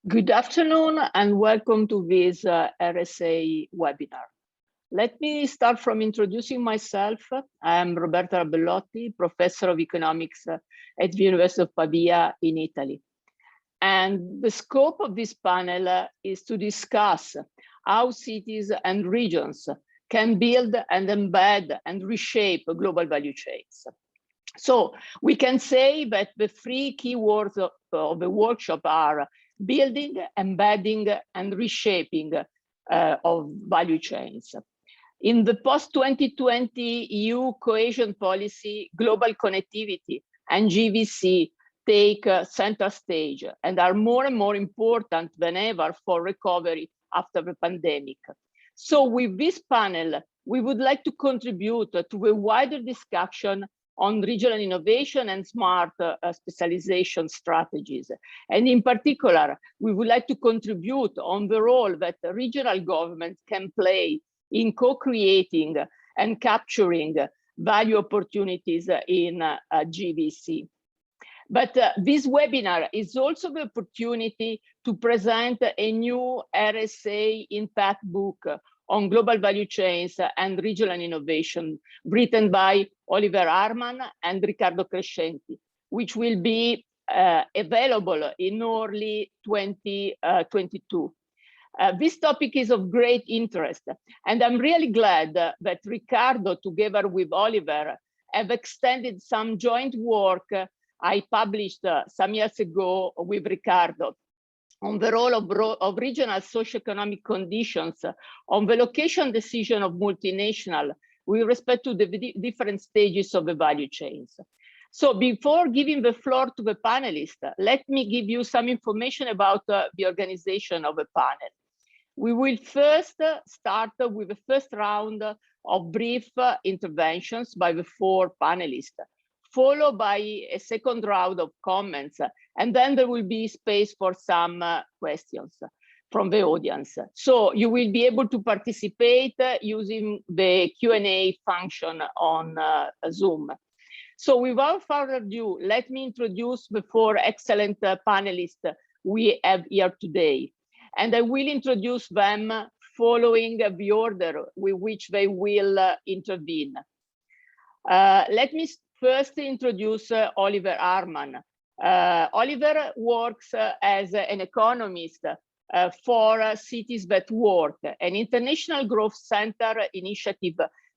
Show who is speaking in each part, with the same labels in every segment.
Speaker 1: Good afternoon and welcome to this RSA webinar. Let me start from introducing myself. I'm Roberta Rabellotti, Professor of Economics at the University of Pavia in Italy. And the scope of this panel is to discuss how cities and regions can build and embed and reshape global value chains. So we can say that the three keywords of the workshop are building, embedding, and reshaping of value chains. In the post-2020 EU cohesion policy, global connectivity and GVC take center stage and are more and more important than ever for recovery after the pandemic. So with this panel, we would like to contribute to a wider discussion on regional innovation and smart specialization strategies. And in particular, we would like to contribute on the role that regional governments can play in co-creating and capturing value opportunities in GVC. But this webinar is also the opportunity to present a new RSA impact book on global value chains and regional innovation, written by Oliveira Harman and Riccardo Crescenzi, which will be available in early 2022. This topic is of great interest, and I'm really glad that Riccardo, together with Oliver, have extended some joint work I published some years ago with Riccardo on the role of regional socioeconomic conditions on the location decision of multinational with respect to the different stages of the value chains. So before giving the floor to the panelists, let me give you some information about the organization of the panel. We will first start with the first round of brief interventions by the four panelists, followed by a second round of comments, and then there will be space for some questions from the audience. So you will be able to participate using the Q&A function on Zoom. So without further ado, let me introduce the four excellent panelists we have here today. And I will introduce them following the order with which they will intervene. Let me first introduce Oliver Harman. Oliver works as an economist for Cities That Work, an international growth center initiative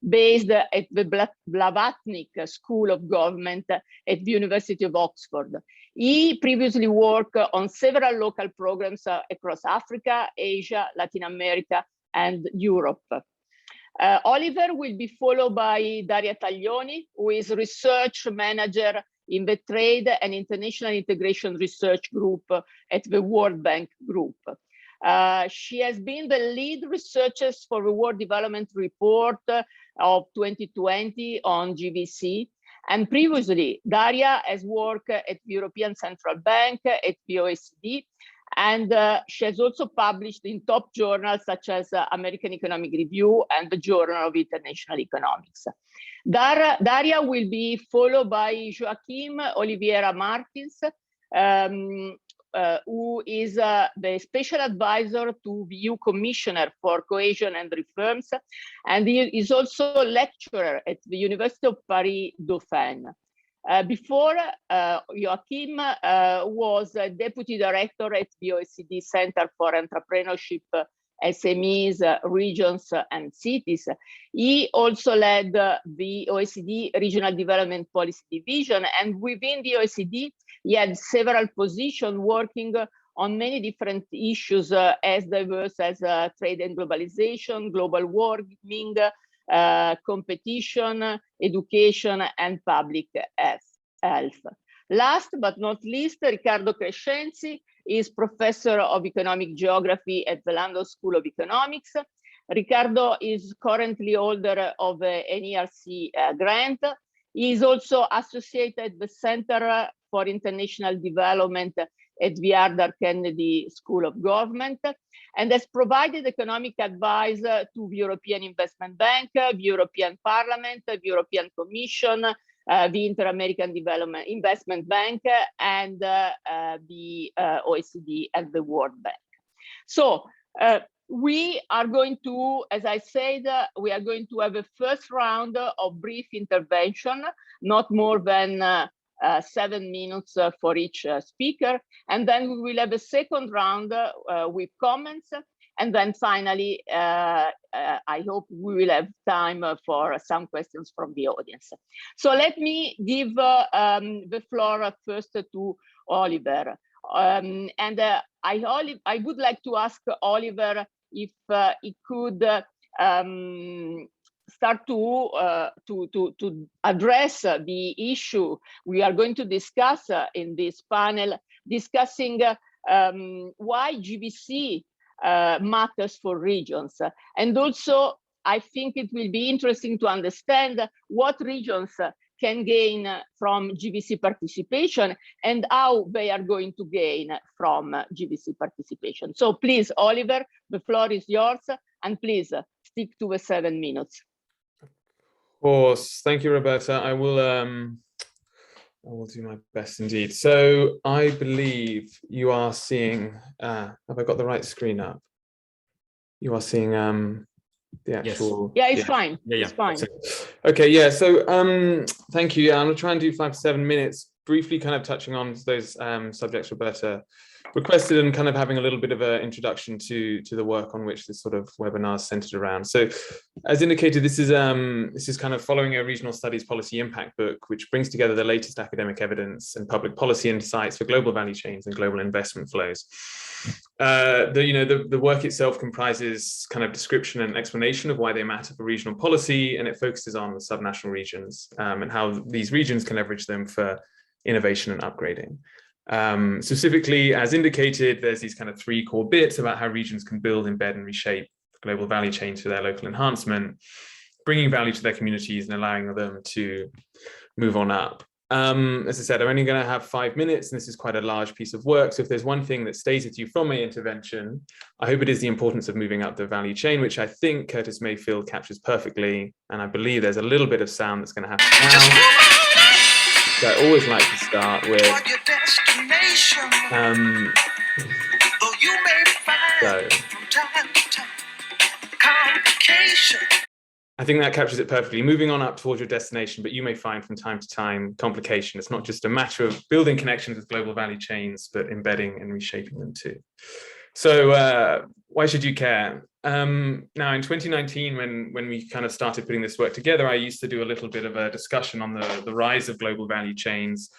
Speaker 1: based at the Blavatnik School of Government at the University of Oxford. He previously worked on several local programs across Africa, Asia, Latin America, and Europe. Oliver will be followed by Daria Taglioni, who is research manager in the Trade and International Integration Research Group at the World Bank Group. She has been the lead researcher for the World Development Report of 2020 on GVC. And previously, Daria has worked at the European Central Bank, at the OECD, and she has also published in top journals such as American Economic Review and the Journal of International Economics. Daria will be followed by Joaquim Oliveira Martins, who is the special advisor to the EU Commissioner for Cohesion and Reforms, and he is also a lecturer at the University of Paris Dauphine. Before, Joaquim was a deputy director at the OECD Center for Entrepreneurship, SMEs, Regions and Cities. He also led the OECD Regional Development Policy Division, and within the OECD, he had several positions working on many different issues as diverse as trade and globalization, global warming, competition, education, and public health. Last but not least, Riccardo Crescenzi is professor of economic geography at the London School of Economics. Riccardo is currently holder of an ERC grant. He is also associated at the Center for International Development at the Harvard Kennedy School of Government, and has provided economic advice to the European Investment Bank, the European Parliament, the European Commission, the Inter-American Development Investment Bank, and the OECD and the World Bank. So we are going to, as I said, we are going to have a first round of brief intervention, not more than 7 minutes for each speaker. And then we will have a second round with comments. And then finally, I hope we will have time for some questions from the audience. So let me give the floor first to Oliver. I would like to ask Oliver if he could start to address the issue we are going to discuss in this panel, discussing why GVC matters for regions. And also, I think it will be interesting to understand what regions can gain from GVC participation and how they are going to gain from GVC participation. So please, Oliver, the floor is yours, and please stick to the 7 minutes.
Speaker 2: Of course, thank you, Roberta. I will do my best indeed. So I believe you are seeing, have I got the right screen up? You are seeing the actual.
Speaker 1: Yes. Yeah, it's fine.
Speaker 2: Yeah,
Speaker 1: it's fine.
Speaker 2: Okay, yeah, so thank you. Yeah, I'm gonna try and do 5 to 7 minutes, briefly kind of touching on those subjects Roberta requested and kind of having a little bit of an introduction to the work on which this sort of webinar is centered around. So as indicated, this is kind of following a regional studies policy impact book, which brings together the latest academic evidence and public policy insights for global value chains and global investment flows. The work itself comprises kind of description and explanation of why they matter for regional policy, and it focuses on the subnational regions and how these regions can leverage them for innovation and upgrading. Specifically, as indicated, there's these kind of 3 core bits about how regions can build, embed, and reshape global value chains for their local enhancement, bringing value to their communities and allowing them to move on up. As I said, I'm only going to have 5 minutes, and this is quite a large piece of work. So if there's one thing that stays with you from my intervention, I hope it is the importance of moving up the value chain, which I think Curtis Mayfield captures perfectly. And I believe there's a little bit of sound that's going to happen now. So I always like to start with I think that captures it perfectly. Moving on up towards your destination, but you may find from time to time complication. It's not just a matter of building connections with global value chains, but embedding and reshaping them too. So why should you care? Now in 2019, when we kind of started putting this work together, I used to do a little bit of a discussion on the rise of global value chains,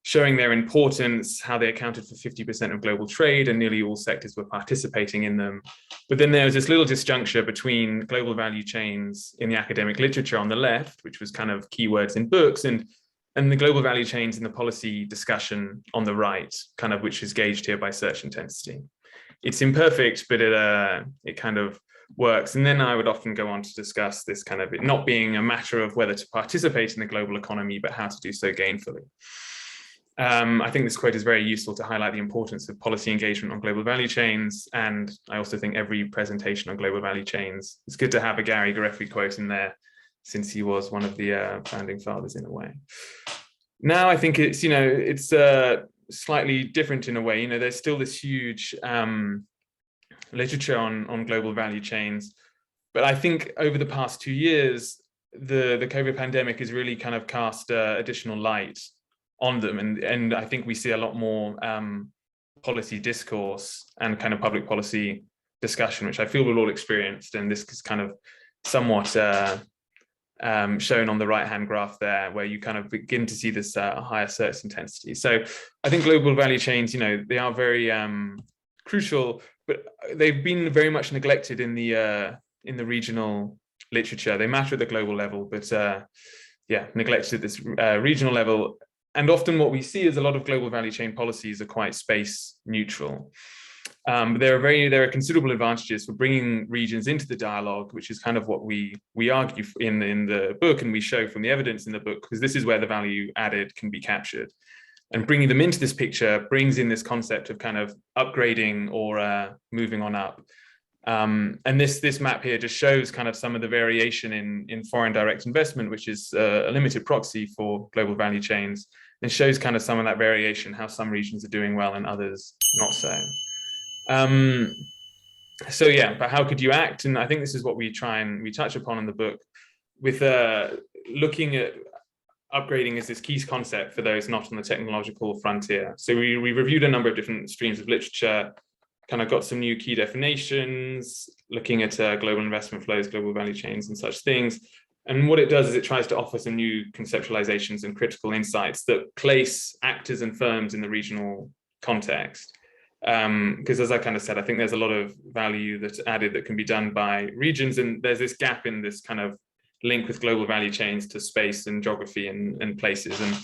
Speaker 2: showing their importance, how they accounted for 50% of global trade, and nearly all sectors were participating in them. But then there was this little disjuncture between global value chains in the academic literature on the left, which was kind of keywords in books, and the global value chains in the policy discussion on the right, kind of which is gauged here by search intensity. It's imperfect, but it kind of works. And then I would often go on to discuss this kind of it not being a matter of whether to participate in the global economy, but how to do so gainfully. I think this quote is very useful to highlight the importance of policy engagement on global value chains. And I also think every presentation on global value chains, it's good to have a Gary Gareffi quote in there, since he was one of the founding fathers in a way. Now I think it's, it's slightly different in a way. There's still this huge literature on global value chains, but I think over the past 2 years, the COVID pandemic has really kind of cast additional light on them, and I think we see a lot more policy discourse and kind of public policy discussion, which I feel we've all experienced, and this is kind of somewhat shown on the right-hand graph there, where you kind of begin to see this higher search intensity. So I think global value chains, they are very crucial, but they've been very much neglected in the regional literature. They matter at the global level, but neglected at this regional level. And often what we see is a lot of global value chain policies are quite space neutral. There are considerable advantages for bringing regions into the dialogue, which is kind of what we argue in the book, and we show from the evidence in the book, because this is where the value added can be captured. And bringing them into this picture brings in this concept of kind of upgrading or moving on up. And this map here just shows kind of some of the variation in foreign direct investment, which is a limited proxy for global value chains, and shows kind of some of that variation, how some regions are doing well and others not so. So yeah, but how could you act? And I think this is what we touch upon in the book, with looking at upgrading as this key concept for those not on the technological frontier. So we reviewed a number of different streams of literature, kind of got some new key definitions, looking at global investment flows, global value chains and such things. And what it does is it tries to offer some new conceptualizations and critical insights that place actors and firms in the regional context. Because as I kind of said, I think there's a lot of value that's added that can be done by regions, and there's this gap in this kind of link with global value chains to space and geography and places, and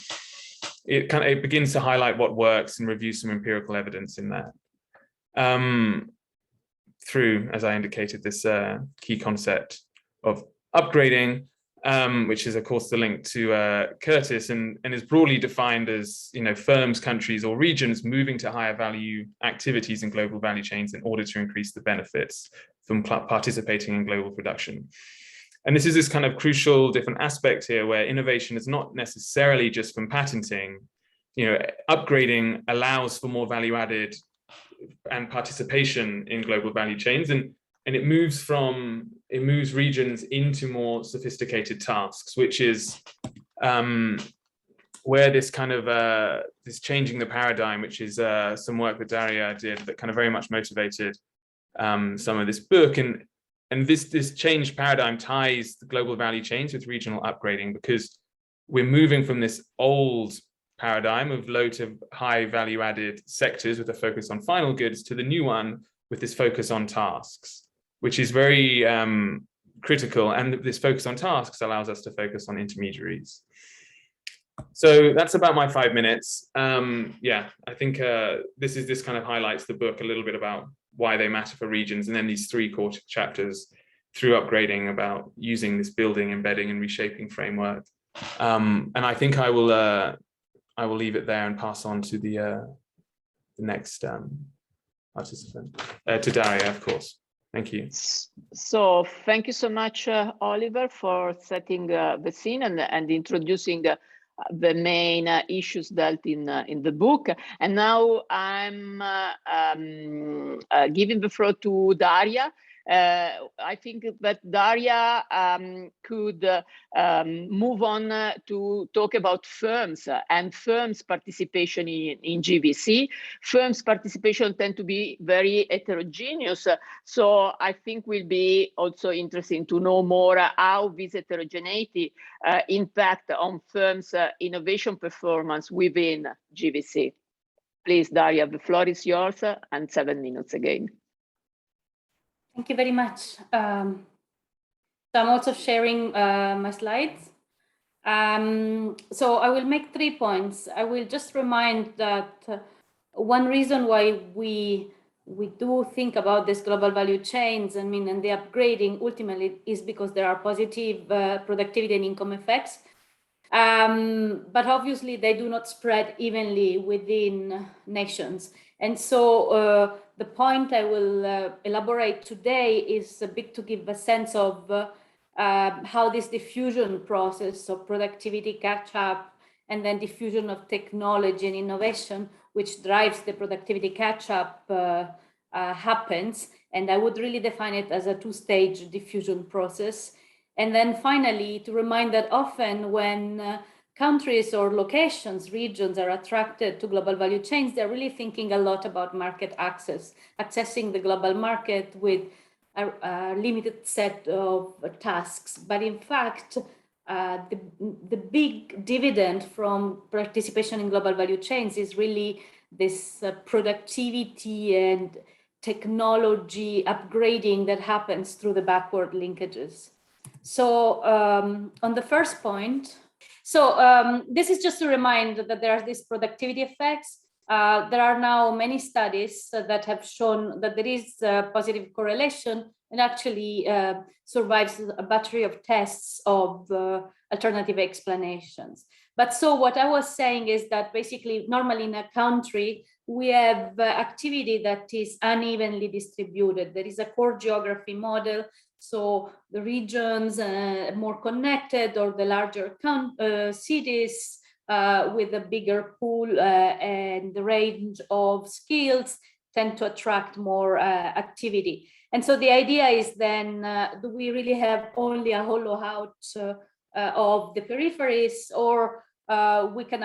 Speaker 2: it begins to highlight what works and review some empirical evidence in that through, as I indicated, this key concept of upgrading, which is of course the link to Curtis, and is broadly defined as, you know, firms, countries or regions moving to higher value activities in global value chains in order to increase the benefits from participating in global production. And this is this kind of crucial different aspect here, where innovation is not necessarily just from patenting. You know, upgrading allows for more value added and participation in global value chains, and it moves regions into more sophisticated tasks, which is where this kind of this changing the paradigm, which is some work that Daria did that kind of very much motivated some of this book. And this changed paradigm ties the global value chains with regional upgrading, because we're moving from this old paradigm of low to high value added sectors with a focus on final goods to the new one with this focus on tasks, which is very critical. And this focus on tasks allows us to focus on intermediaries. So that's about my 5 minutes. Yeah, I think this kind of highlights the book a little bit about why they matter for regions, and then these 3 core chapters through upgrading about using this building, embedding and reshaping framework. And I think I will leave it there and pass on to the next participant, to Daria, of course. Thank you.
Speaker 1: So thank you so much, Oliver, for setting the scene and introducing the main issues dealt in the book. And now I'm giving the floor to Daria. I think that Daria could move on to talk about firms and firms' participation in GVC. Firms' participation tend to be very heterogeneous, so I think will be also interesting to know more how this heterogeneity impact on firms' innovation performance within GVC. Please, Daria, the floor is yours, and 7 minutes again.
Speaker 3: Thank you very much. So I'm also sharing my slides. So I will make 3 points. I will just remind that one reason why we do think about this global value chains, and the upgrading ultimately is because there are positive productivity and income effects. But obviously they do not spread evenly within nations. And so the point I will elaborate today is a bit to give a sense of how this diffusion process of productivity catch-up and then diffusion of technology and innovation, which drives the productivity catch-up, happens. And I would really define it as a 2-stage diffusion process. And then finally, to remind that often when countries or locations, regions are attracted to global value chains, they're really thinking a lot about market access, accessing the global market with a limited set of tasks. But in fact, the big dividend from participation in global value chains is really this productivity and technology upgrading that happens through the backward linkages. So on the first point, this is just to remind that there are these productivity effects. There are now many studies that have shown that there is a positive correlation, and actually survives a battery of tests of alternative explanations. But so what I was saying is that basically normally in a country, we have activity that is unevenly distributed. There is a core geography model, so the regions more connected, or the larger cities with a bigger pool and the range of skills tend to attract more activity. And so the idea is then, do we really have only a hollow out of the peripheries, or we can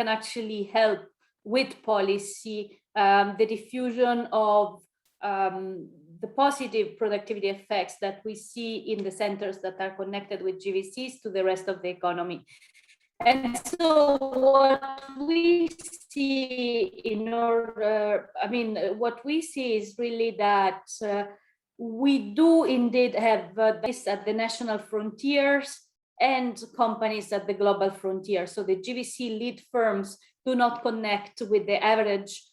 Speaker 3: actually help with policy the diffusion of the positive productivity effects that we see in the centers that are connected with GVCs to the rest of the economy. And so what we see in order, what we see is really that we do indeed have this at the national frontiers and companies at the global frontier. So the GVC lead firms do not connect with the average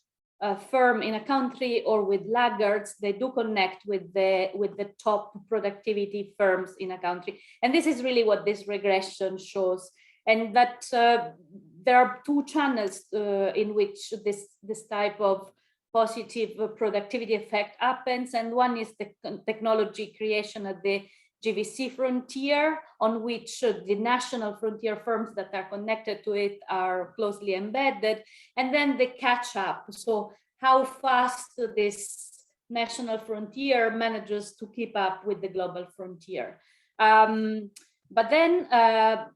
Speaker 3: firm in a country or with laggards. They do connect with the top productivity firms in a country. And this is really what this regression shows. And that there are two channels in which this type of positive productivity effect happens. And one is the technology creation at the GVC frontier, on which the national frontier firms that are connected to it are closely embedded, and then the catch up. So how fast this national frontier manages to keep up with the global frontier. But then as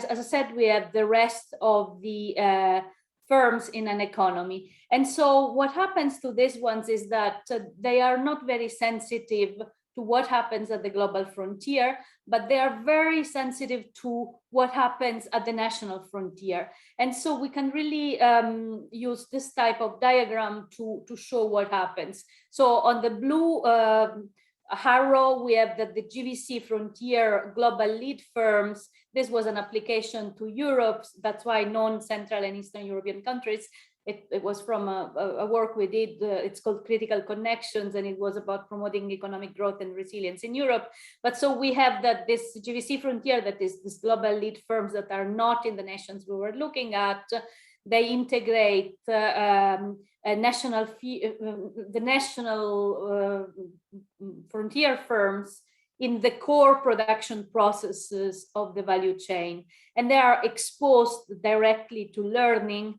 Speaker 3: I said, we have the rest of the firms in an economy. And so what happens to these ones is that they are not very sensitive to what happens at the global frontier, but they are very sensitive to what happens at the national frontier. And so we can really use this type of diagram to show what happens. So on the blue arrow, we have that the GVC frontier global lead firms. This was an application to Europe. That's why non-Central and Eastern European countries. It was from a work we did. It's called Critical Connections, and it was about promoting economic growth and resilience in Europe. But so we have that this GVC frontier, that is this global lead firms that are not in the nations we were looking at. They integrate the national frontier firms in the core production processes of the value chain, and they are exposed directly to learning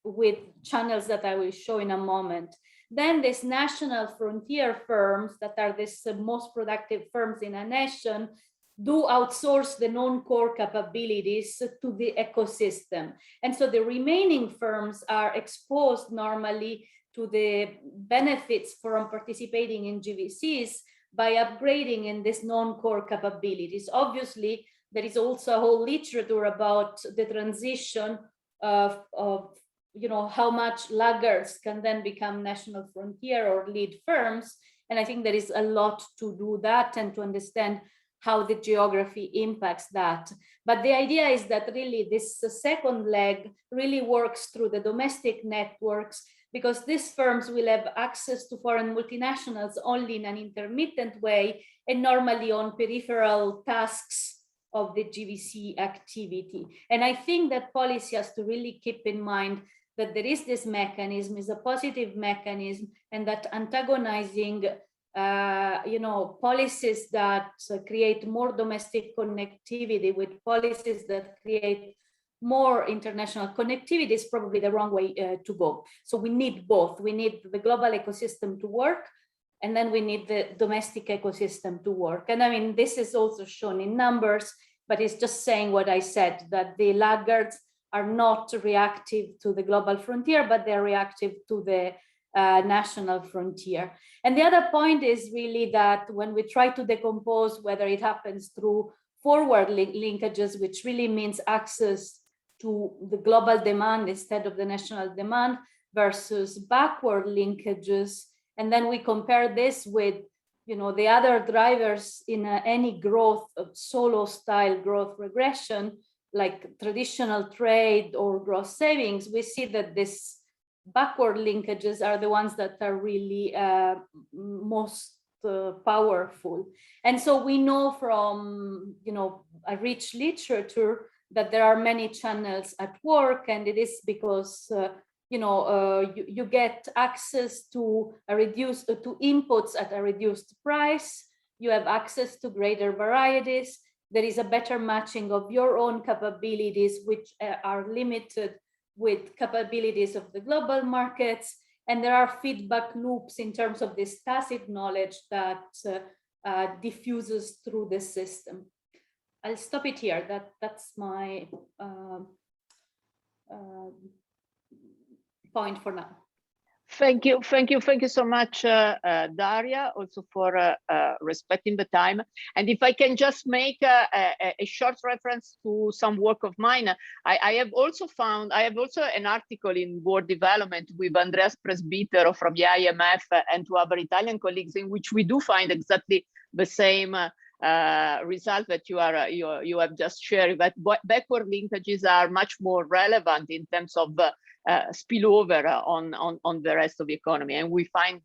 Speaker 3: with channels that I will show in a moment. Then these national frontier firms that are these most productive firms in a nation do outsource the non-core capabilities to the ecosystem. And so the remaining firms are exposed normally to the benefits from participating in GVCs by upgrading in these non-core capabilities. Obviously, there is also a whole literature about the transition of how much laggards can then become national frontier or lead firms. And I think there is a lot to do that and to understand how the geography impacts that. But the idea is that really this second leg really works through the domestic networks, because these firms will have access to foreign multinationals only in an intermittent way and normally on peripheral tasks of the GVC activity. And I think that policy has to really keep in mind that there is this mechanism, is a positive mechanism, and that antagonizing policies that create more domestic connectivity with policies that create more international connectivity is probably the wrong way to go. So we need both. We need the global ecosystem to work, and then we need the domestic ecosystem to work. And I mean, this is also shown in numbers, but it's just saying what I said, that the laggards are not reactive to the global frontier, but they're reactive to the national frontier. And the other point is really that when we try to decompose whether it happens through forward linkages, which really means access to the global demand instead of the national demand, versus backward linkages, and then we compare this with the other drivers in any growth of solo style growth regression, like traditional trade or gross savings, we see that this backward linkages are the ones that are really most powerful. And so we know from a rich literature that there are many channels at work, and it is because you get access to inputs at a reduced price. You have access to greater varieties. There is a better matching of your own capabilities, which are limited with capabilities of the global markets. And there are feedback loops in terms of this tacit knowledge that diffuses through the system. I'll stop it here. That's my point for now.
Speaker 1: Thank you so much, Daria, also for respecting the time. And if I can just make a short reference to some work of mine, I have also an article in World Development with Andreas Presbitero from the IMF and two other Italian colleagues, in which we do find exactly the same result that you have just shared, that backward linkages are much more relevant in terms of spillover on the rest of the economy, and we find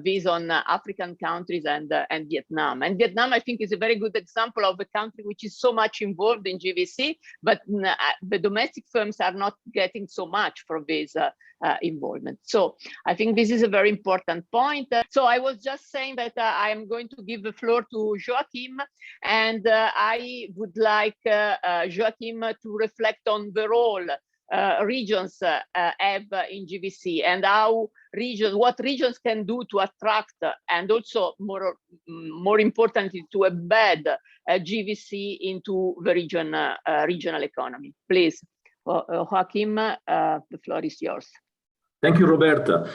Speaker 1: this on African countries and Vietnam. And Vietnam, I think, is a very good example of a country which is so much involved in GVC, but the domestic firms are not getting so much from this involvement. So I think this is a very important point. So I was just saying that I am going to give the floor to Joaquim, and I would like Joaquim to reflect on the role regions have in GVC, and what regions can do to attract, and also more importantly to embed GVC into the regional economy. Please, Joaquim, the floor is yours.
Speaker 4: Thank you, Roberta.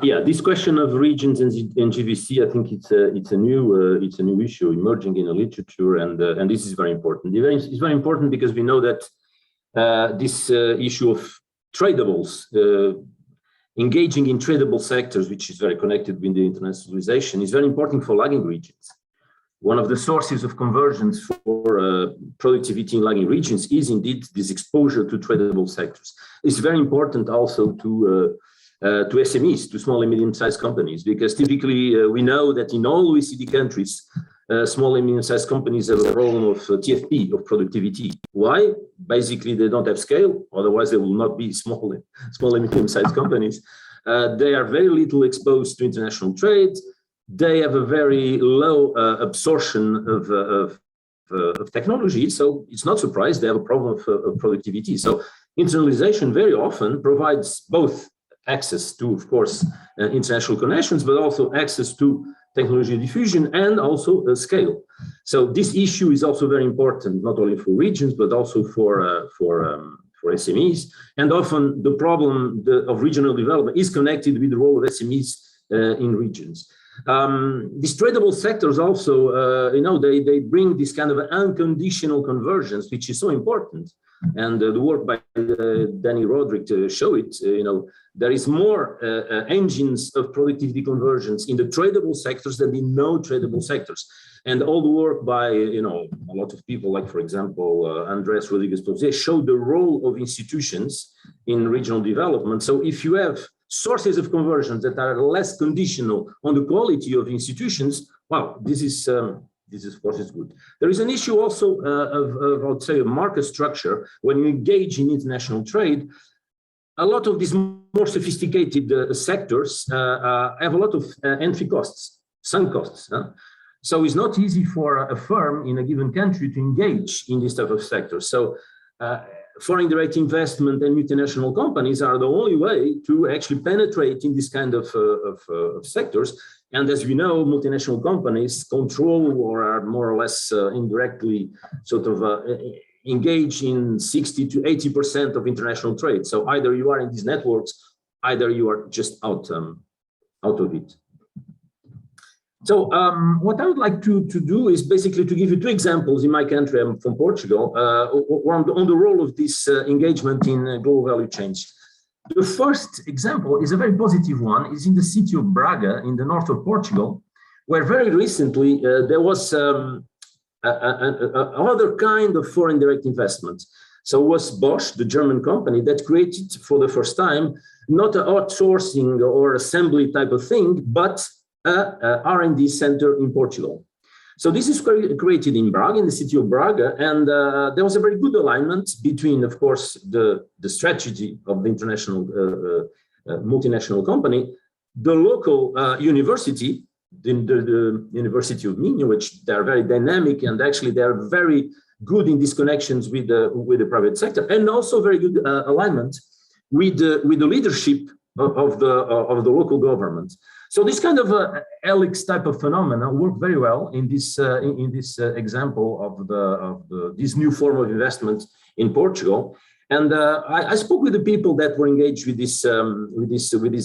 Speaker 4: Yeah, this question of regions in GVC, I think it's a new issue emerging in the literature, and this is very important. It's very important because we know that this issue of tradables, engaging in tradable sectors, which is very connected with the internationalization, is very important for lagging regions. One of the sources of convergence for productivity in lagging regions is indeed this exposure to tradable sectors. It's very important also to SMEs, to small and medium-sized companies, because typically we know that in all OECD countries, small and medium-sized companies have a problem of TFP, of productivity. Why? Basically, they don't have scale, otherwise they will not be small and medium-sized companies. They are very little exposed to international trade. They have a very low absorption of technology, so it's not surprised they have a problem of productivity. So internationalization very often provides both access to, of course, international connections, but also access to technology diffusion and also scale. So this issue is also very important, not only for regions, but also for SMEs. And often the problem of regional development is connected with the role of SMEs in regions. These tradable sectors also, they bring this kind of unconditional convergence, which is so important. And the work by Danny Roderick to show it, there is more engines of productivity convergence in the tradable sectors than in no tradable sectors. And all the work by, a lot of people, like, for example, Andres Rodriguez-Pozier, showed the role of institutions in regional development. So if you have sources of conversion that are less conditional on the quality of institutions, wow, this is of course is good. There is an issue also of I would say, market structure. When you engage in international trade, a lot of these more sophisticated sectors have a lot of entry costs, sunk costs. So it's not easy for a firm in a given country to engage in this type of sector. So foreign direct investment and multinational companies are the only way to actually penetrate in this kind of sectors. And as we know, multinational companies control or are more or less indirectly sort of engage in 60 to 80% of international trade. So either you are in these networks, either you are just out of it. So what I would like to do is basically to give you two examples in my country. I'm from Portugal, on the role of this engagement in global value chains. The first example is a very positive one. It's in the city of Braga, in the north of Portugal, where very recently there was another kind of foreign direct investment. So it was Bosch, the German company, that created for the first time, not an outsourcing or assembly type of thing, but a R&D center in Portugal. So this is created in Braga, in the city of Braga, and there was a very good alignment between, of course, the strategy of the international multinational company, the local university, the University of Minho, which they are very dynamic and actually they are very good in these connections with the private sector, and also very good alignment with the leadership of the local government. So this kind of helix type of phenomena work very well in this example of this new form of investment in Portugal. And I spoke with the people that were engaged with this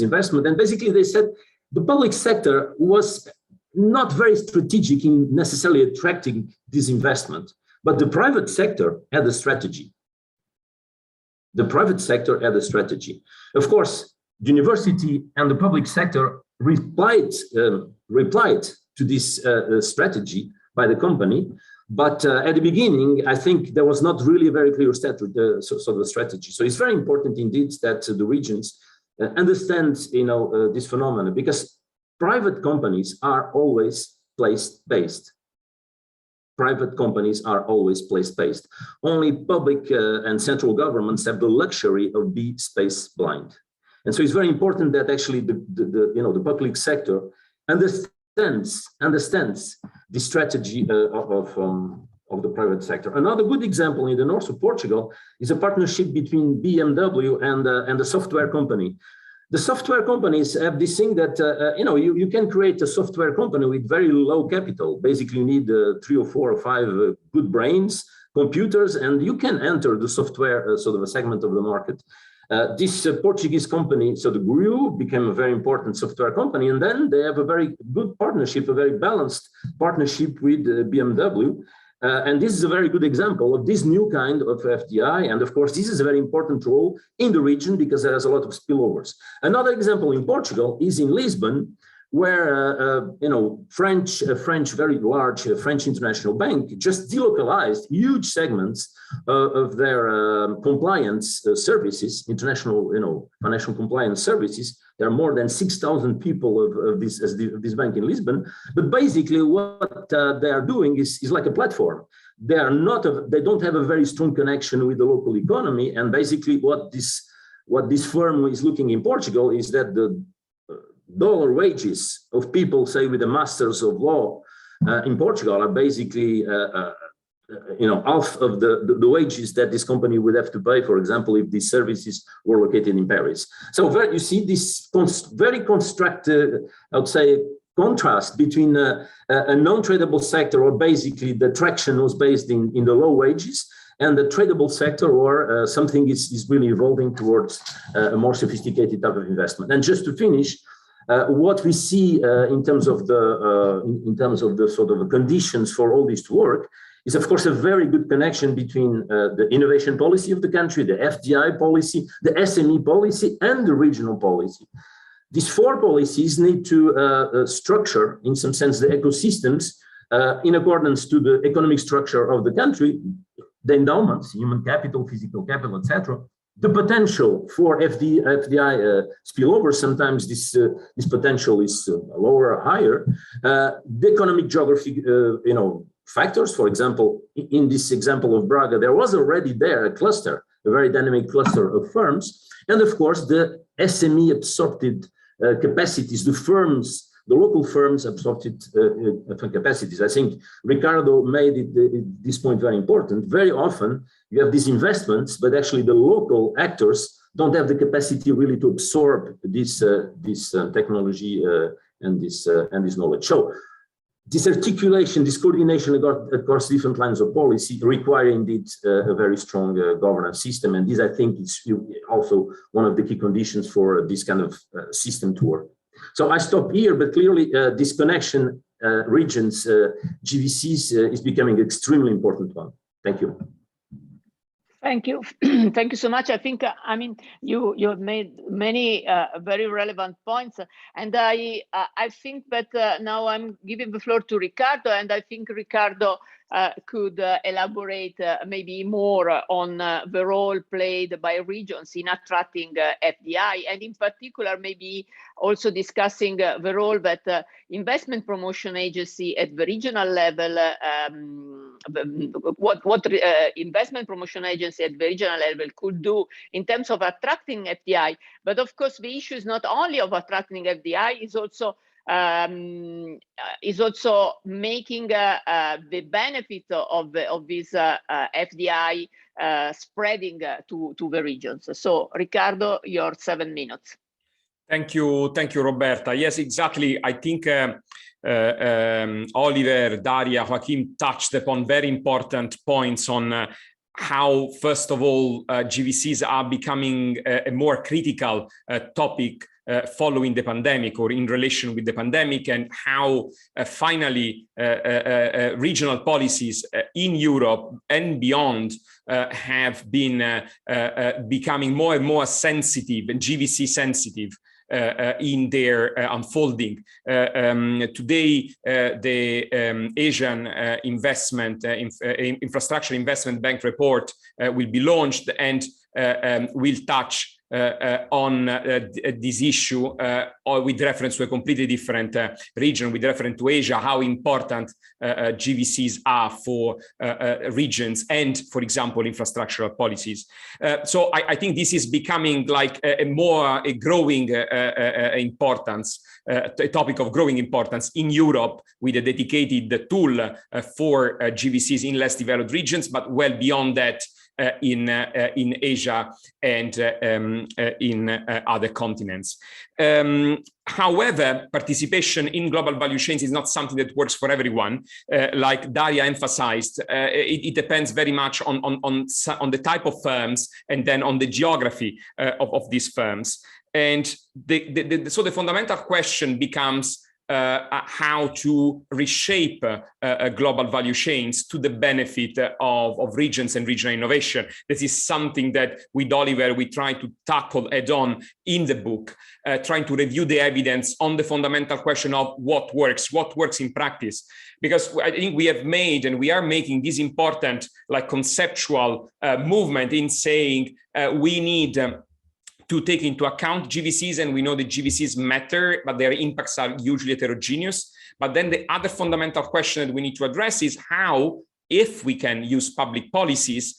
Speaker 4: investment, and basically they said the public sector was not very strategic in necessarily attracting this investment, but the private sector had a strategy. The private sector had a strategy. Of course, the university and the public sector replied to this strategy by the company, but at the beginning, I think there was not really a very clear sort of strategy. So it's very important indeed that the regions understand, this phenomenon, because private companies are always place-based. Private companies are always place-based. Only public and central governments have the luxury of being space-blind. And so it's very important that actually the public sector understands the strategy of the private sector. Another good example in the north of Portugal is a partnership between BMW and a software company. The software companies have this thing that you can create a software company with very low capital. Basically, you need 3 or 4 or 5 good brains, computers, and you can enter the software sort of a segment of the market. This Portuguese company sort of grew, became a very important software company, and then they have a very good partnership, a very balanced partnership with BMW. And this is a very good example of this new kind of FDI. And of course, this is a very important role in the region because there is a lot of spillovers. Another example in Portugal is in Lisbon, where a French very large French international bank just delocalized huge segments of their compliance services, international financial compliance services. There are more than 6,000 people of this bank in Lisbon. But basically, what they are doing is like a platform. They don't have a very strong connection with the local economy. And basically, what this firm is looking in Portugal is that the dollar wages of people, say, with a master's of law in Portugal are basically half of the wages that this company would have to pay, for example, if these services were located in Paris. So you see this very constructed, I would say, contrast between a non-tradable sector, or basically the traction was based in the low wages, and the tradable sector, or something is really evolving towards a more sophisticated type of investment. And just to finish, what we see in terms of the sort of conditions for all this to work is, of course, a very good connection between the innovation policy of the country, the FDI policy, the SME policy, and the regional policy. These 4 policies need to structure, in some sense, the ecosystems in accordance to the economic structure of the country, the endowments, human capital, physical capital, etc. The potential for FDI spillover, sometimes this potential is lower or higher. The economic geography, factors. For example, in this example of Braga, there was already there a cluster, a very dynamic cluster of firms, and of course the SME absorbed capacities, the local firms absorbed capacities. I think Riccardo made this point very important. Very often you have these investments, but actually the local actors don't have the capacity really to absorb this technology and this knowledge. So this articulation, this coordination across different lines of policy require indeed a very strong governance system. And this, I think, is also one of the key conditions for this kind of system to work. So I stop here, but clearly this connection regions, GVCs, is becoming extremely important one. Thank you.
Speaker 1: Thank you. Thank you so much. I think, I mean, you have made many very relevant points. And I think that now I'm giving the floor to Riccardo, and I think Riccardo could elaborate maybe more on the role played by regions in attracting FDI, and in particular, maybe also discussing the role that investment promotion agency at the regional level, what investment promotion agency at the regional level could do in terms of attracting FDI. But of course, the issue is not only of attracting FDI, is also making the benefit of this FDI spreading to the regions. So Riccardo, your 7 minutes.
Speaker 5: Thank you, Roberta. Yes, exactly. I think Oliver, Daria, Joaquim touched upon very important points on how, first of all, GVCs are becoming a more critical topic following the pandemic or in relation with the pandemic, and how finally regional policies in Europe and beyond have been becoming more and more sensitive and GVC sensitive in their unfolding. Today, the Asian Infrastructure Investment Bank report will be launched and will touch on this issue with reference to a completely different region, with reference to Asia, how important GVCs are for regions and, for example, infrastructural policies. So I think this is becoming like a growing importance, a topic of growing importance in Europe, with a dedicated tool for GVCs in less developed regions, but well beyond that, in Asia and in other continents. However, participation in global value chains is not something that works for everyone. Like Daria emphasized, it depends very much on the type of firms and then on the geography of these firms. And so the fundamental question becomes how to reshape global value chains to the benefit of regions and regional innovation. This is something that with Oliver we try to tackle head-on in the book, trying to review the evidence on the fundamental question of what works in practice. Because I think we have made and we are making this important like conceptual movement in saying we need to take into account GVCs, and we know that GVCs matter, but their impacts are usually heterogeneous. But then the other fundamental question that we need to address is how, if we can use public policies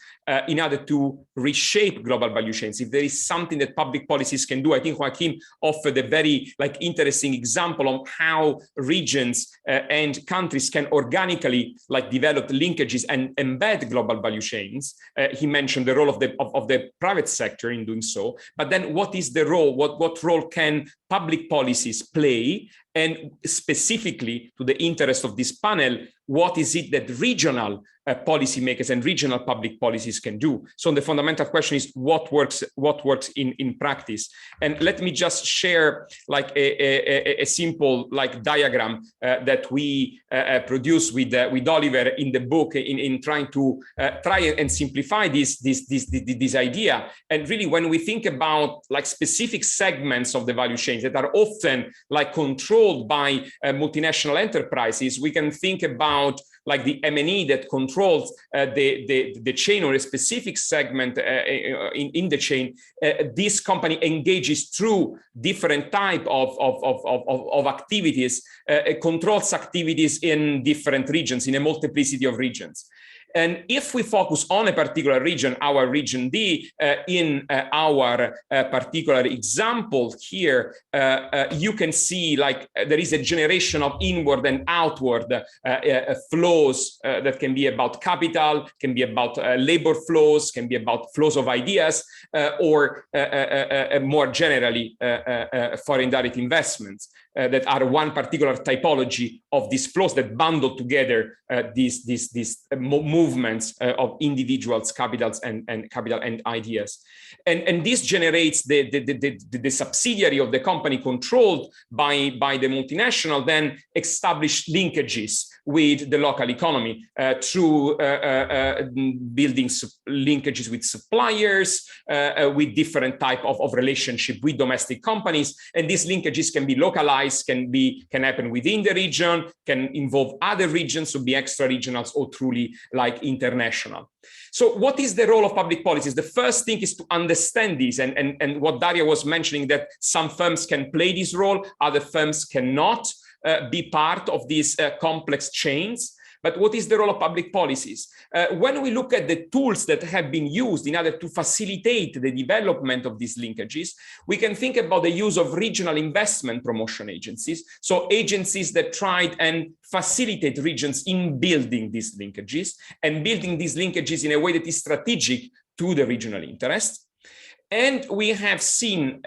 Speaker 5: in order to reshape global value chains, if there is something that public policies can do. I think Joaquim offered a very interesting example of how regions and countries can organically develop linkages and embed global value chains. He mentioned the role of the private sector in doing so. But then what is the role? What role can public policies play? And specifically to the interest of this panel, what is it that regional policymakers and regional public policies can do? So the fundamental question is what works in practice. And let me just share a simple diagram that we produce with Oliver in the book in trying to try and simplify this idea. And really, when we think about specific segments of the value chains that are often controlled by multinational enterprises, we can think about the M&E that controls the chain or a specific segment in the chain. This company engages through different type of activities, controls activities in different regions, in a multiplicity of regions. And if we focus on a particular region, our region D, in our particular example here, you can see there is a generation of inward and outward flows that can be about capital, can be about labor flows, can be about flows of ideas, or more generally, foreign direct investments. that are one particular typology of these flows that bundle together these movements of individuals, capitals, and capital and ideas. And this generates the subsidiary of the company controlled by the multinational then establish linkages with the local economy through building linkages with suppliers, with different type of relationship with domestic companies. And these linkages can be localized, can happen within the region, can involve other regions, so be extra regionals or truly like international. So what is the role of public policies? The first thing is to understand this, and what Daria was mentioning, that some firms can play this role, other firms cannot be part of these complex chains. But what is the role of public policies? When we look at the tools that have been used in order to facilitate the development of these linkages, we can think about the use of regional investment promotion agencies. So agencies that tried and facilitate regions in building these linkages and building these linkages in a way that is strategic to the regional interest. And we have seen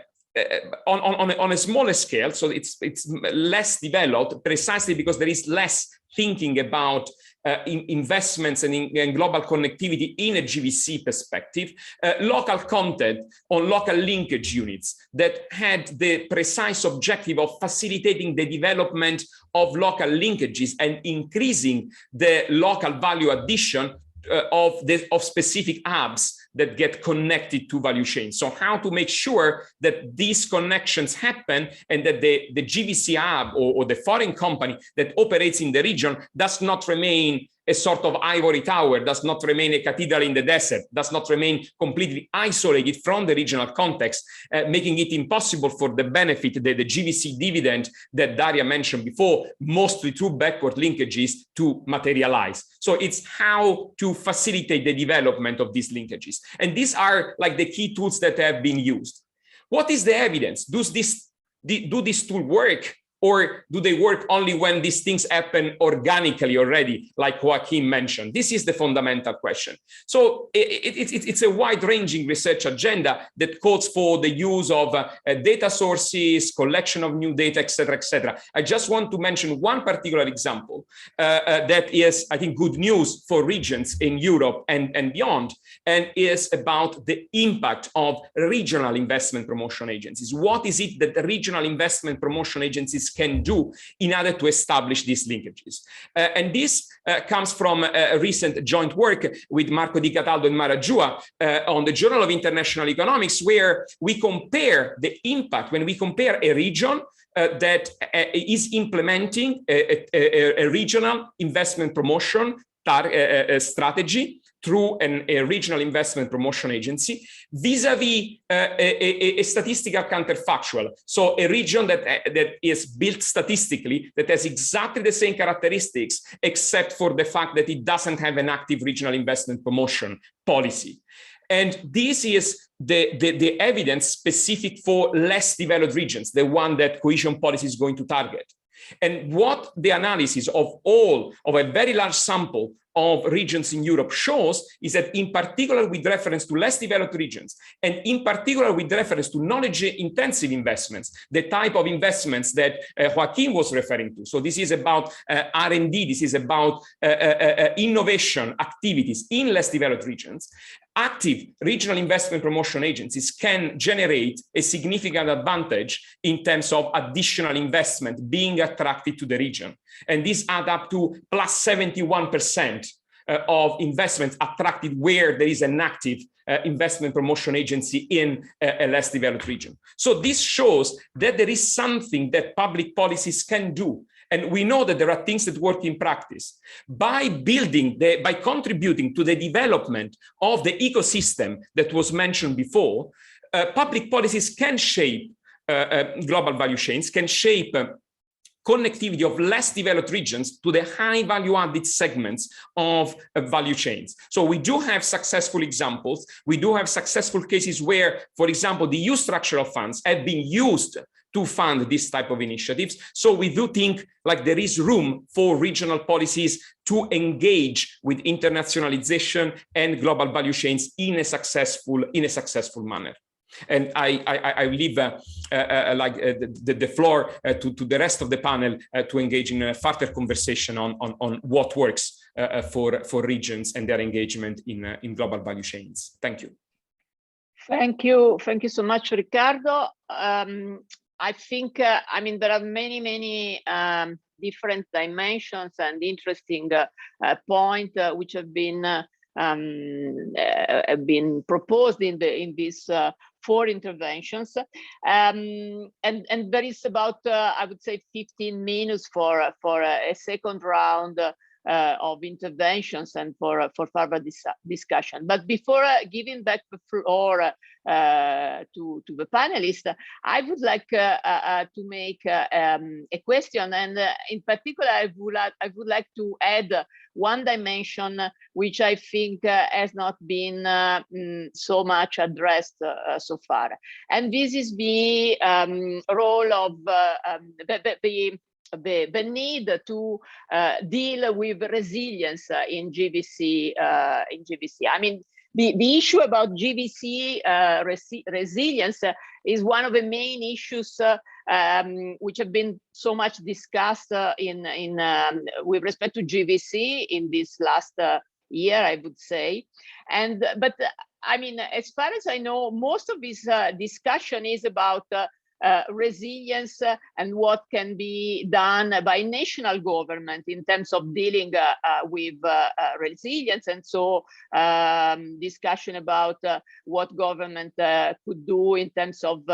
Speaker 5: on a smaller scale, so it's less developed precisely because there is less thinking about investments and global connectivity in a GVC perspective, local content on local linkage units that had the precise objective of facilitating the development of local linkages and increasing the local value addition of specific hubs that get connected to value chains. So how to make sure that these connections happen and that the GVC hub or the foreign company that operates in the region does not remain a sort of ivory tower, does not remain a cathedral in the desert, does not remain completely isolated from the regional context, making it impossible for the benefit, the GVC dividend that Daria mentioned before, mostly through backward linkages, to materialize. So it's how to facilitate the development of these linkages. And these are like the key tools that have been used. What is the evidence? Do these tools work? Or do they work only when these things happen organically already, like Joaquim mentioned? This is the fundamental question. So it's a wide-ranging research agenda that calls for the use of data sources, collection of new data, et cetera, et cetera. I just want to mention one particular example that is, I think, good news for regions in Europe and beyond, and is about the impact of regional investment promotion agencies. What is it that the regional investment promotion agencies can do in order to establish these linkages? And this comes from a recent joint work with Marco Di Cataldo and Marajua on the Journal of International Economics, where we compare the impact when we compare a region that is implementing a regional investment promotion strategy through a regional investment promotion agency vis-a-vis a statistical counterfactual. So a region that is built statistically, that has exactly the same characteristics, except for the fact that it doesn't have an active regional investment promotion policy. And this is the evidence specific for less developed regions, the one that cohesion policy is going to target. And what the analysis of a very large sample of regions in Europe shows is that, in particular with reference to less developed regions, and in particular with reference to knowledge-intensive investments, the type of investments that Joaquim was referring to. So this is about R&D, this is about innovation activities in less developed regions. Active regional investment promotion agencies can generate a significant advantage in terms of additional investment being attracted to the region. And this adds up to plus 71% of investments attracted where there is an active investment promotion agency in a less developed region. So this shows that there is something that public policies can do. And we know that there are things that work in practice. By contributing to the development of the ecosystem that was mentioned before, public policies can shape global value chains, can shape connectivity of less developed regions to the high value added segments of value chains. So we do have successful examples. We do have successful cases where, for example, the EU structural funds have been used to fund this type of initiatives. So we do think like there is room for regional policies to engage with internationalization and global value chains in a successful manner. And I leave the floor to the rest of the panel to engage in a further conversation on what works for regions and their engagement in global value chains. Thank you.
Speaker 1: Thank you so much, Riccardo. I think, I mean, there are many different dimensions and interesting points which have been proposed in these 4 interventions, and there is about I would say 15 minutes for a second round of interventions and for further discussion. But before giving back the floor to the panelists, I would like to make a question, and in particular, I would like to add one dimension which I think has not been so much addressed so far, and this is the role of the need to deal with resilience in GVC. I mean, the issue about GVC resilience is one of the main issues which have been so much discussed with respect to GVC in this last year, I would say. But I mean, as far as I know, most of this discussion is about resilience and what can be done by national government in terms of dealing with resilience, and so discussion about what government could do in terms of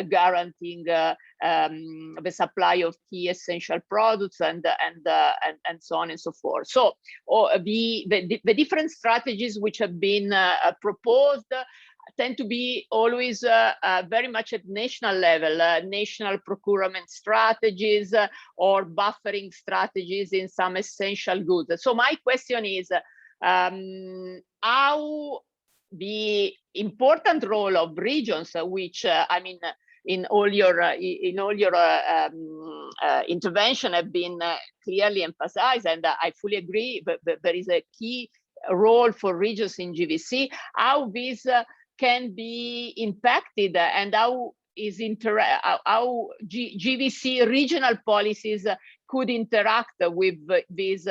Speaker 1: guaranteeing the supply of key essential products and so on and so forth. So the different strategies which have been proposed tend to be always very much at national level, national procurement strategies or buffering strategies in some essential goods. So my question is, how the important role of regions, which I mean, in all your intervention have been clearly emphasized, and I fully agree, but there is a key role for regions in GVC, how this can be impacted, and how GVC regional policies could interact with these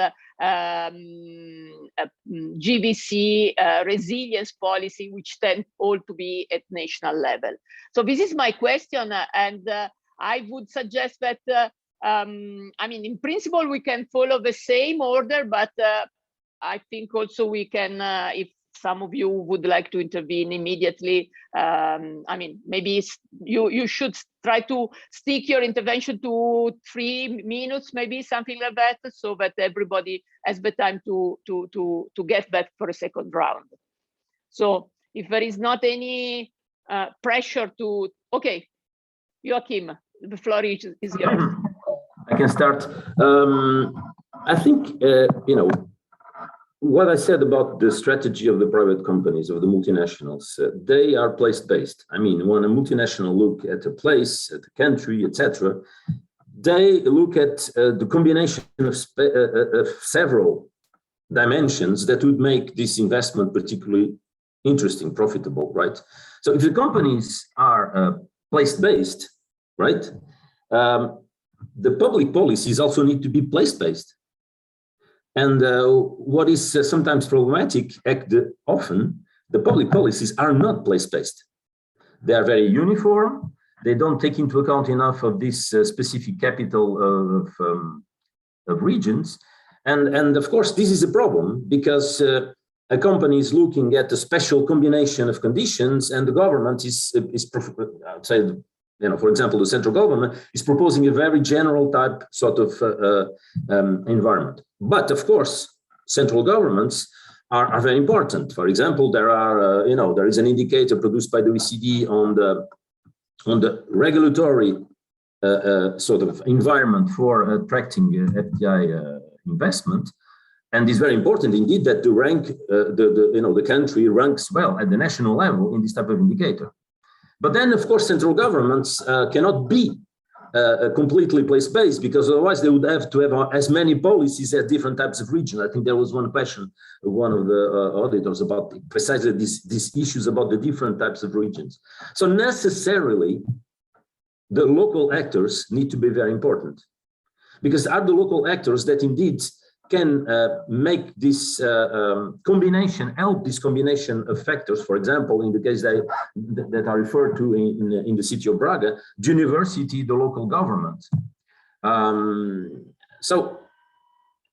Speaker 1: GVC resilience policy, which tend all to be at national level. So this is my question, and I would suggest that I mean, in principle, we can follow the same order, but I think also we can, if some of you would like to intervene immediately, I mean, maybe you should try to stick your intervention to 3 minutes, maybe something like that, so that everybody has the time to get back for a second round. So if there is not any pressure to, okay, Joaquim, the floor is yours.
Speaker 4: I can start. I think, you know, what I said about the strategy of the private companies, of the multinationals, they are place-based. I mean, when a multinational look at a place, at a country, etc., they look at the combination of several dimensions that would make this investment particularly interesting, profitable, right? So if the companies are place-based, right, the public policies also need to be place-based. And what is sometimes problematic, often, the public policies are not place-based. They are very uniform. They don't take into account enough of this specific capital of regions. And of course, this is a problem because a company is looking at a special combination of conditions, and the government is I'd say, you know, for example, the central government is proposing a very general type sort of environment. But of course, central governments are very important. For example, there are, you know, there is an indicator produced by the OECD on the regulatory sort of environment for attracting FDI investment, and it's very important indeed that the rank, the country ranks well at the national level in this type of indicator. But then, of course, central governments cannot be completely place-based, because otherwise they would have to have as many policies at different types of regions. I think there was one question of one of the auditors about precisely these issues about the different types of regions. So necessarily, the local actors need to be very important, because are the local actors that indeed can make this help this combination of factors. For example, in the case that I referred to in the city of Braga, the university, the local government. So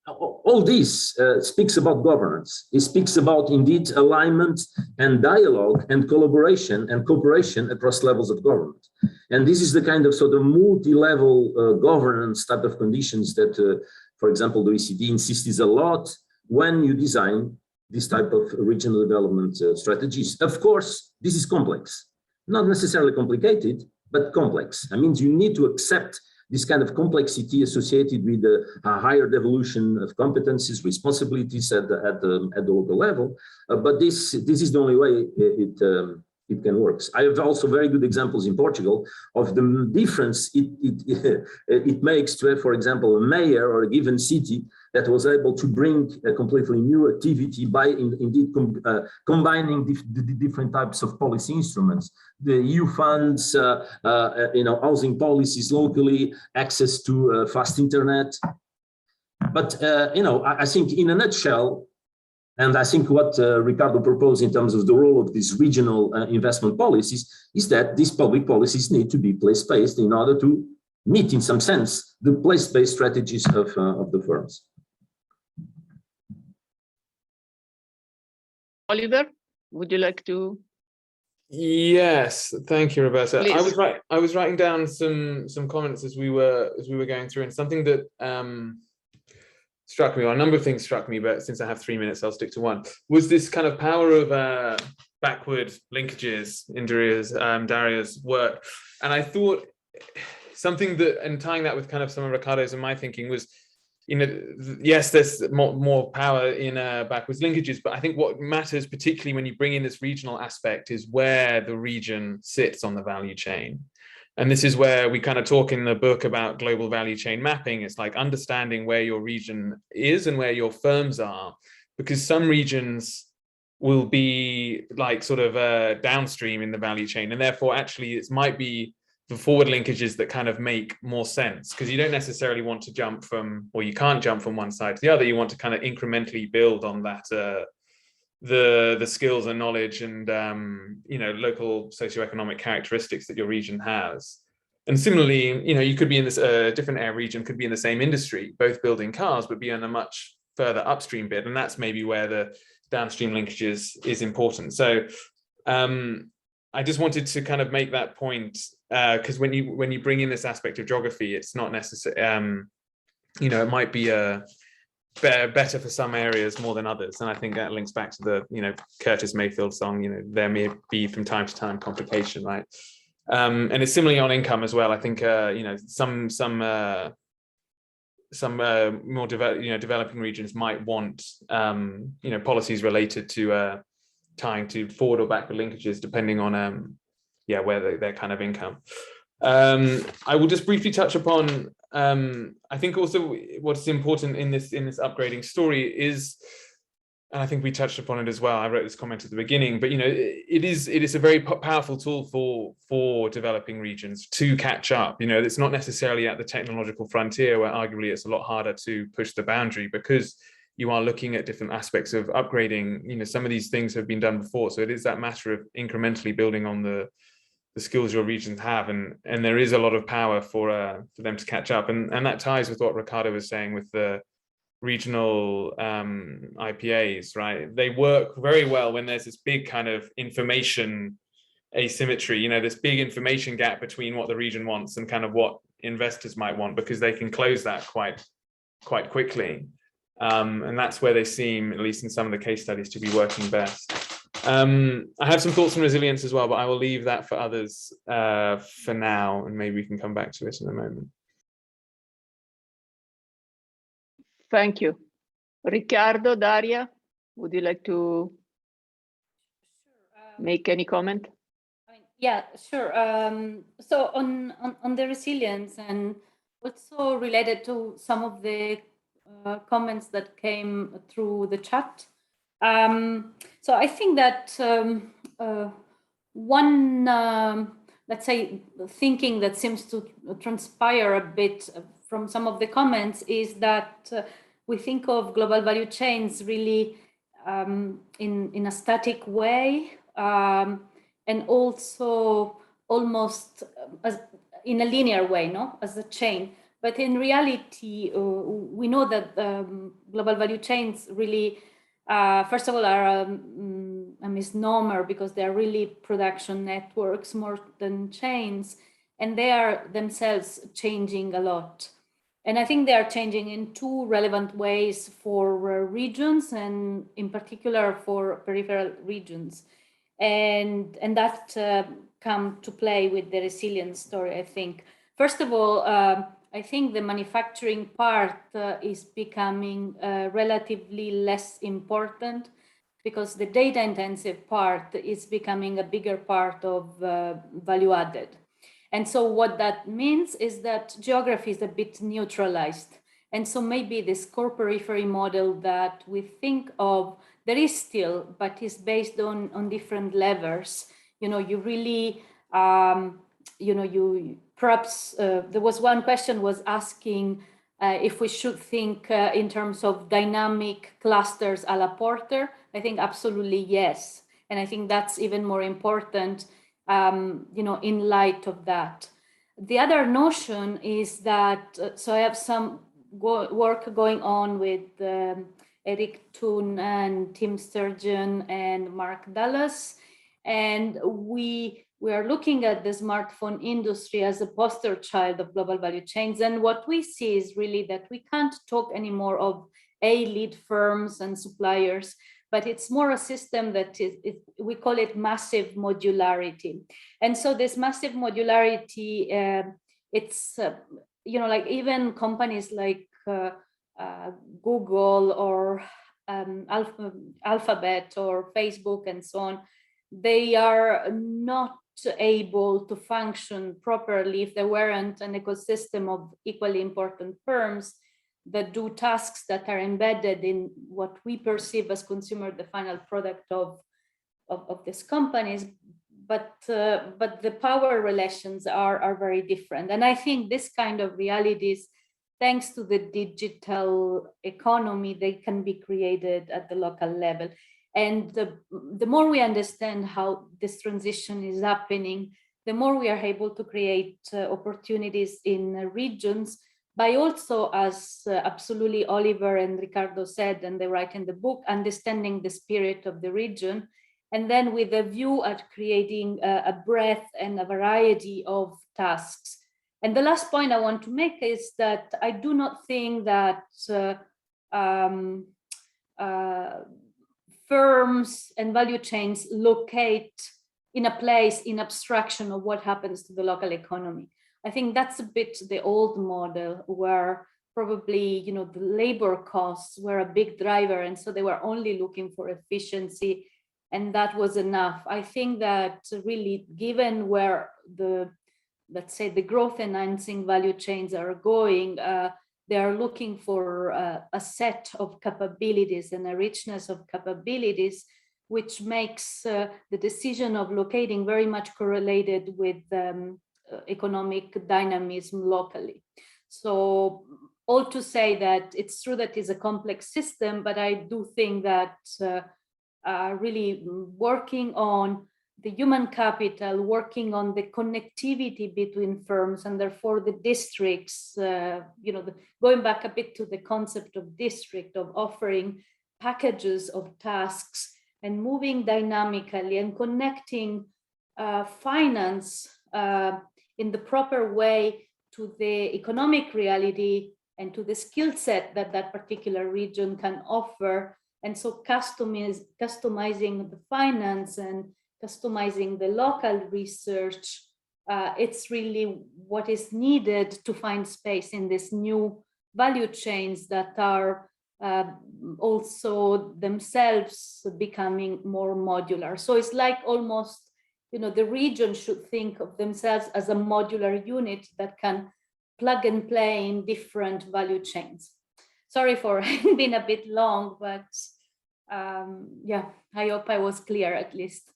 Speaker 4: all this speaks about governance. It speaks about indeed alignment and dialogue and collaboration and cooperation across levels of government. And this is the kind of sort of multi-level governance type of conditions that for example, the OECD insists a lot when you design this type of regional development strategies. Of course, this is complex, not necessarily complicated, but complex. That means you need to accept this kind of complexity associated with a higher devolution of competencies, responsibilities at the local level. But this is the only way it can work. I have also very good examples in Portugal of the difference it makes to have, for example, a mayor or a given city that was able to bring a completely new activity by indeed combining the different types of policy instruments, the EU funds, housing policies locally, access to fast internet. But I think in a nutshell, and I think what Riccardo proposed in terms of the role of these regional investment policies is that these public policies need to be place-based in order to meet, in some sense, the place-based strategies of the firms.
Speaker 1: Oliver, would you like to?
Speaker 2: Yes, thank you, Roberta.
Speaker 1: Please.
Speaker 2: I was writing down some comments as we were going through, and something that struck me, or a number of things struck me, but since I have 3 minutes, I'll stick to one, was this kind of power of backward linkages in Daria's work. And I thought something that, and tying that with kind of some of Riccardo's and my thinking was, yes, there's more power in backwards linkages, but I think what matters, particularly when you bring in this regional aspect, is where the region sits on the value chain. And this is where we kind of talk in the book about global value chain mapping. It's like understanding where your region is and where your firms are, because some regions will be like sort of downstream in the value chain. And therefore, actually, it might be the forward linkages that kind of make more sense, because you don't necessarily want to jump from, or you can't jump from one side to the other. You want to kind of incrementally build on that, the skills and knowledge and local socioeconomic characteristics that your region has. And similarly, you could be in this different air region, could be in the same industry, both building cars, but be on a much further upstream bit, and that's maybe where the downstream linkages is important. So I just wanted to kind of make that point, because when you bring in this aspect of geography, it's not necessary. It might be better for some areas more than others, and I think that links back to the Curtis Mayfield song. There may be from time to time complication, right? And it's similarly on income as well. I think some more developing regions might want policies related to tying to forward or backward linkages, depending on where their kind of income. I will just briefly touch upon I think also what's important in this upgrading story is, and I think we touched upon it as well, I wrote this comment at the beginning, but it is a very powerful tool for developing regions to catch up. It's not necessarily at the technological frontier, where arguably it's a lot harder to push the boundary, because you are looking at different aspects of upgrading. Some of these things have been done before, so it is that matter of incrementally building on the skills your regions have, and there is a lot of power for them to catch up, and that ties with what Riccardo was saying with the regional IPAs, right? They work very well when there's this big kind of information asymmetry, this big information gap between what the region wants and kind of what investors might want, because they can close that quite quickly, and that's where they seem, at least in some of the case studies, to be working best. I have some thoughts on resilience as well, but I will leave that for others for now, and maybe we can come back to it in a moment.
Speaker 1: Thank you. Riccardo, Daria, would you like to make any comment?
Speaker 3: Yeah, sure. So on the resilience, and also related to some of the comments that came through the chat. So I think that one, let's say, thinking that seems to transpire a bit from some of the comments is that we think of global value chains really in a static way, and also almost as in a linear way, no, as a chain. But in reality, we know that global value chains really, first of all, are a misnomer, because they are really production networks more than chains, and they are themselves changing a lot. And I think they are changing in two relevant ways for regions, and in particular for peripheral regions. And that come to play with the resilience story, I think. First of all, I think the manufacturing part is becoming relatively less important, because the data intensive part is becoming a bigger part of value added. And so what that means is that geography is a bit neutralized. And so maybe this core periphery model that we think of, there is still, but is based on different levers. You know, you really, you know, you perhaps, there was one question was asking if we should think in terms of dynamic clusters a la Porter. I think absolutely yes. And I think that's even more important, you know, in light of that. The other notion is that, so I have some work going on with Eric Toon and Tim Sturgeon and Mark Dallas, and we are looking at the smartphone industry as a poster child of global value chains. And what we see is really that we can't talk anymore of lead firms and suppliers, but it's more a system that we call it massive modularity. And so this massive modularity, it's, you know, like even companies like Google or Alphabet or Facebook and so on, they are not able to function properly if there weren't an ecosystem of equally important firms that do tasks that are embedded in what we perceive as consumer, the final product of these companies. But the power relations are very different. And I think this kind of realities, thanks to the digital economy, they can be created at the local level. And the more we understand how this transition is happening, the more we are able to create opportunities in regions by also, as absolutely Oliver and Riccardo said, and they write in the book, understanding the spirit of the region, and then with a view at creating a breadth and a variety of tasks. And the last point I want to make is that I do not think that firms and value chains locate in a place in abstraction of what happens to the local economy. I think that's a bit the old model where probably, you know, the labor costs were a big driver, and so they were only looking for efficiency, and that was enough. I think that really, given where the, let's say, the growth enhancing value chains are going, they are looking for a set of capabilities and a richness of capabilities, which makes the decision of locating very much correlated with economic dynamism locally. So all to say that it's true that it's a complex system, but I do think that really working on the human capital, working on the connectivity between firms and therefore the districts, you know, going back a bit to the concept of district, of offering packages of tasks and moving dynamically and connecting finance in the proper way to the economic reality and to the skill set that that particular region can offer. And so customizing the finance and customizing the local research, it's really what is needed to find space in this new value chains that are also themselves becoming more modular. So it's like almost the region should think of themselves as a modular unit that can plug and play in different value chains. Sorry for being a bit long, but yeah, I hope I was clear at least.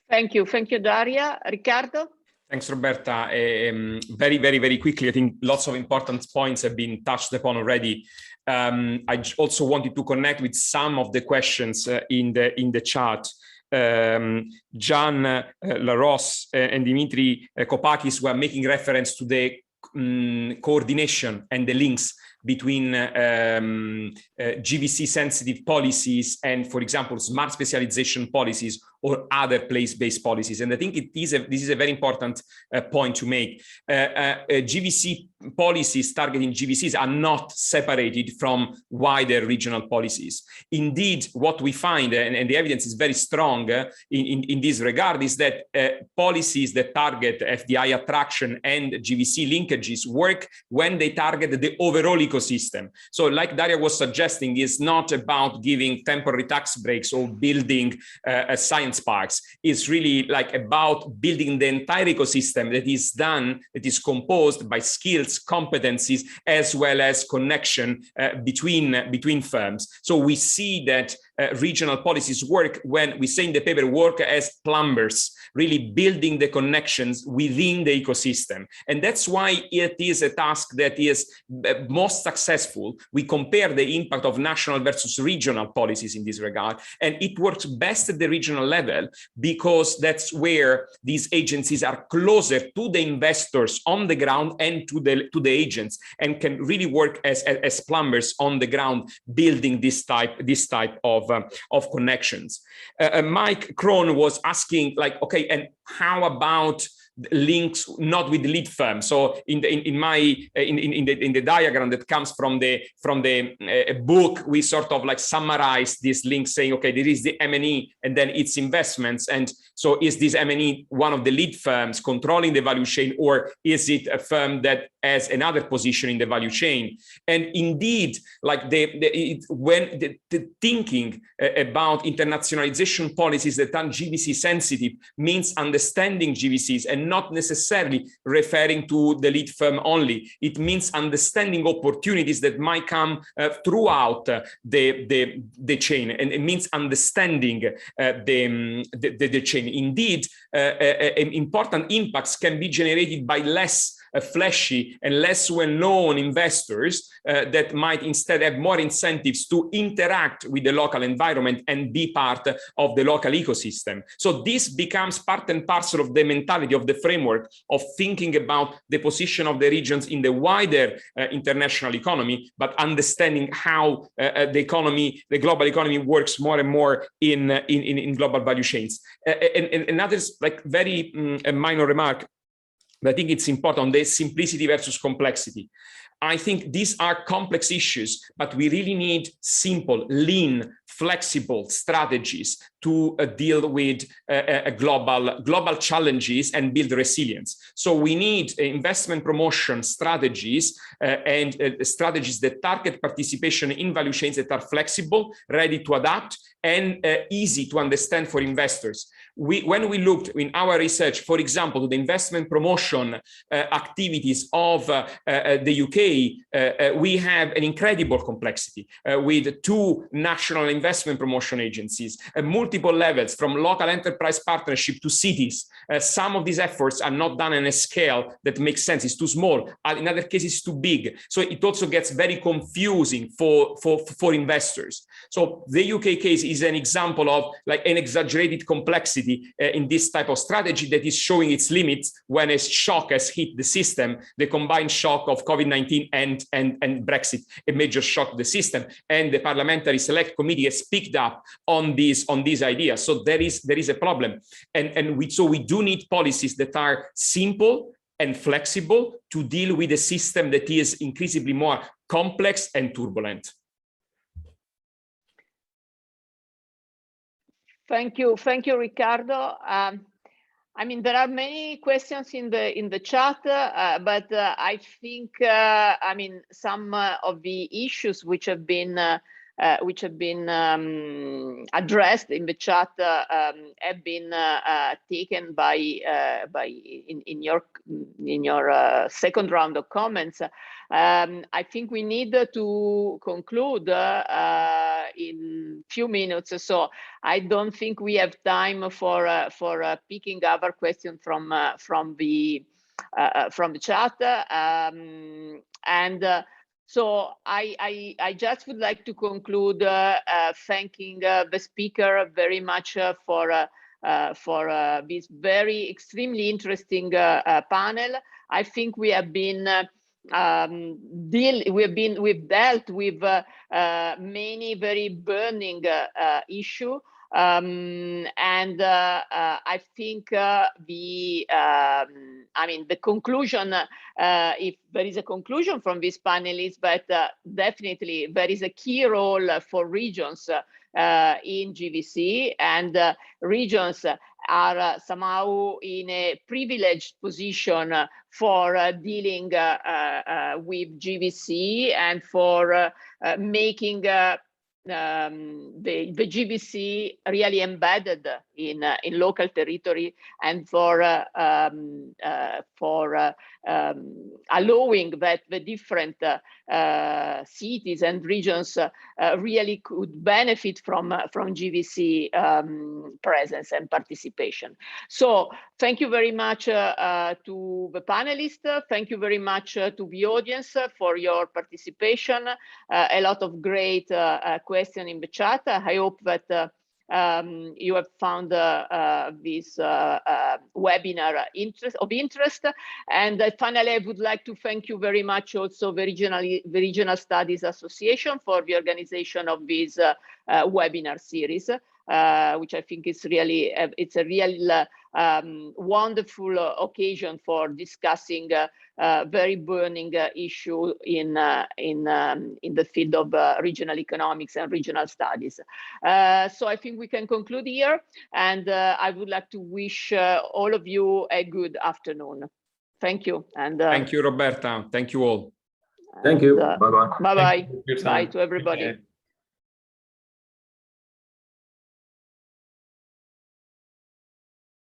Speaker 1: Thank you, Daria. Riccardo?
Speaker 5: Thanks, Roberta. Very, very, very quickly, I think lots of important points have been touched upon already. I also wanted to connect with some of the questions in the chat. Jan Laros and Dimitri Kopakis were making reference to the coordination and the links between GVC sensitive policies and, for example, smart specialization policies or other place-based policies. And I think this is a very important point to make. GVC policies targeting GVCs are not separated from wider regional policies. Indeed, what we find, and the evidence is very strong in this regard, is that policies that target FDI attraction and GVC linkages work when they target the overall ecosystem. So like Daria was suggesting, it's not about giving temporary tax breaks or building science parks. It's really like about building the entire ecosystem that is composed by skills, competencies, as well as connection between firms. So we see that regional policies work when we say in the paper work as plumbers, really building the connections within the ecosystem. And that's why it is a task that is most successful. We compare the impact of national versus regional policies in this regard, and it works best at the regional level because that's where these agencies are closer to the investors on the ground and to the agents, and can really work as plumbers on the ground, building this type of connections. Mike Krohn was asking, like, okay, and how about links not with the lead firm? So in the diagram that comes from the book, we sort of like summarize this link, saying, okay, there is the M&E and then its investments, and so is this M&E one of the lead firms controlling the value chain, or is it a firm that has another position in the value chain? And indeed, like when the thinking about internationalization policies that are GVC sensitive means understanding GVCs and not necessarily referring to the lead firm only. It means understanding opportunities that might come throughout the chain, and it means understanding the chain. Indeed, important impacts can be generated by less flashy and less well-known investors that might instead have more incentives to interact with the local environment and be part of the local ecosystem. So this becomes part and parcel of the mentality of the framework of thinking about the position of the regions in the wider international economy, but understanding how the global economy works more and more in global value chains. And another like very minor remark, but I think it's important, the simplicity versus complexity. I think these are complex issues, but we really need simple, lean, flexible strategies to deal with global challenges and build resilience. So we need investment promotion strategies and strategies that target participation in value chains that are flexible, ready to adapt, and easy to understand for investors. When we looked in our research, for example, to the investment promotion activities of the UK, we have an incredible complexity with 2 national investment promotion agencies, multiple levels from local enterprise partnership to cities. Some of these efforts are not done on a scale that makes sense. It's too small. In other cases, too big. So it also gets very confusing for investors. So the UK case is an example of like an exaggerated complexity in this type of strategy that is showing its limits when a shock has hit the system, the combined shock of COVID-19 and Brexit, a major shock to the system. And the Parliamentary Select Committee has picked up on these ideas. So there is a problem. And we do need policies that are simple and flexible to deal with a system that is increasingly more complex and turbulent.
Speaker 1: Thank you, Riccardo. I mean, there are many questions in the chat, but I think, I mean, some of the issues which have been which have been addressed in the chat have been taken by in your second round of comments. I think we need to conclude in few minutes, so I don't think we have time for picking other questions from the chat. So I just would like to conclude thanking the speaker very much for this very extremely interesting panel. I think we have been we've dealt with many very burning issues. I think the conclusion, if there is a conclusion from this panel, is that definitely there is a key role for regions in GVC, and regions are somehow in a privileged position for dealing with GVC and for making the GVC really embedded in local territory, and for allowing that the different cities and regions really could benefit from GVC presence and participation. So thank you very much to the panelists. Thank you very much to the audience for your participation. A lot of great questions in the chat. I hope that you have found this webinar of interest. And finally, I would like to thank you very much also the Regional Studies Association for the organization of this webinar series, which I think is really, it's a real wonderful occasion for discussing very burning issue in the field of regional economics and regional studies. So I think we can conclude here, and I would like to wish all of you a good afternoon. Thank you. And
Speaker 5: thank you, Roberta. Thank you all.
Speaker 4: Thank you. Bye-bye.
Speaker 1: Bye-bye. Bye to everybody.
Speaker 2: Okay.